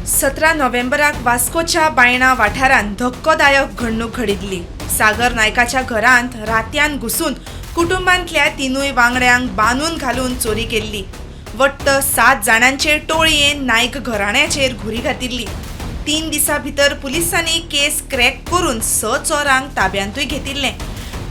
17 नोव्हेंबराक वास्कोच्या बायणा वाठारांत धक्कोदायक घडणूक घडिल्ली। सागर नायकाच्या घरांत रात्यान घुसून कुटुंबांतल्या तिनूय वांगड्यांक बांदून घालून चोरी केल्ली। वट्ट 7 जाणांचे टोळयेन नायक घराण्याचेर घुरी घातिल्ली। 3 दिसां भितर पुलिसांनी केस क्रॅक करून 6 चोरांक ताब्यांतूय घेतिल्ले।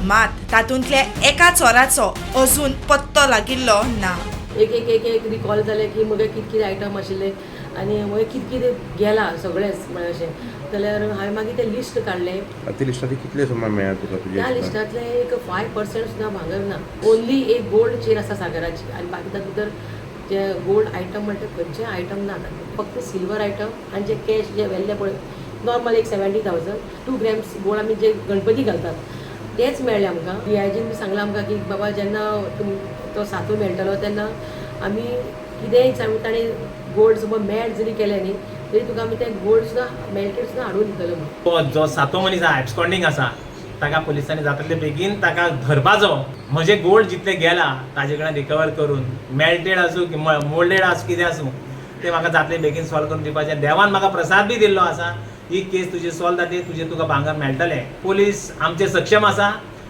मात तातूंतल्या एका चोराचो अजून पत्तो लागिल्लो ना। एक रिकॉल जाले की मगे कितकित आयटम आशिल्ले आनी मगे कितकित गेला सगळेंच म्हळ्यार अशें जाल्यार हांवें मागीर तें लिस्ट काडलें। त्या लिस्टांतले कितले सुमार मेळ्ळ्या तुका त्या लिस्टांतले एक 5% सुद्दां भांगर ना। ओन्ली एक गोल्ड चेन आसा सागराची आनी बाकी तातूंत भितर जे गोल्ड आयटम म्हणटा खंयचे आयटम ना, फक्त सिल्वर आयटम आनी जे कॅश जे व्हेल्ले पळय नॉर्मल एक 70,000 2 ग्रॅम्स गोल्ड आमी जे गणपती घालतात तेच मेळ्ळे आमकां। डीआयजीन बी सांगलां आमकां की बाबा जेन्ना तो सातू मेळटलो तेन्ना आमी कितेंय ताणें गोल्ड समज मेल्ट जरी केलें न्ही तरी तुका आमी तें गोल्ड सुद्दां मेल्टेड सुद्दां हाडून दितलो म्हणून। तो जो सातो मनीस आसा एब्सकॉन्डिंग आसा ताका पुलिसांनी जाता तितले बेगीन ताका धरपाचो। म्हजे गोल्ड जितले गेला ताजे कडल्यान रिकवर करून मेल्टेड आसूं की मोल्डेड आसूं कितें आसूं ते म्हाका जातले बेगीन सॉल्व करून दिवपाचें। देवान म्हाका प्रसाद बी दिल्लो आसा ही केस तुजी सॉल्व जातली, तुका भांगर मेळटलें। पुलीस आमचे सक्षम आसा,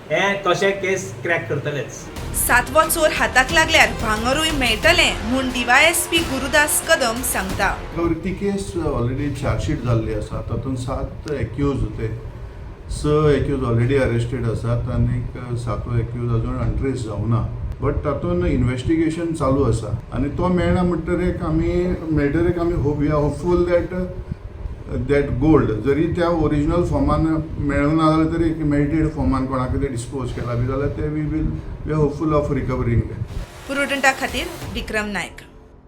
हे कशें केस क्रॅक करतलेच। 7वो चोर हाताक लागल्यार भांगरूय मेळटलें म्हूण डीवायएसपी गुरुदास कदम सांगता। ती केस ऑलरेडी चार्जशीट जाल्ली आसा, तातूंत 7 एक्यूज ते 6 एक्यूज ऑलरेडी अरेस्टेड आसात आनी 7वो एक्यूज अजून अनट्रेस जावना। बट तातूंत इन्वेस्टिगेशन चालू आसा आनी तो मेळना म्हणटरेक आमी होपफूल दॅट गोल्ड जरी त्या ओरिजिनल फॉर्मान मेळना जाल्यार तरी मेल्टेड फॉर्मान कोणा कितें डिस्पोज केला बी जाल्यार ते वी आर होपफूल ऑफ रिकवरींग। पुरुटंटा खातीर विक्रम नायक।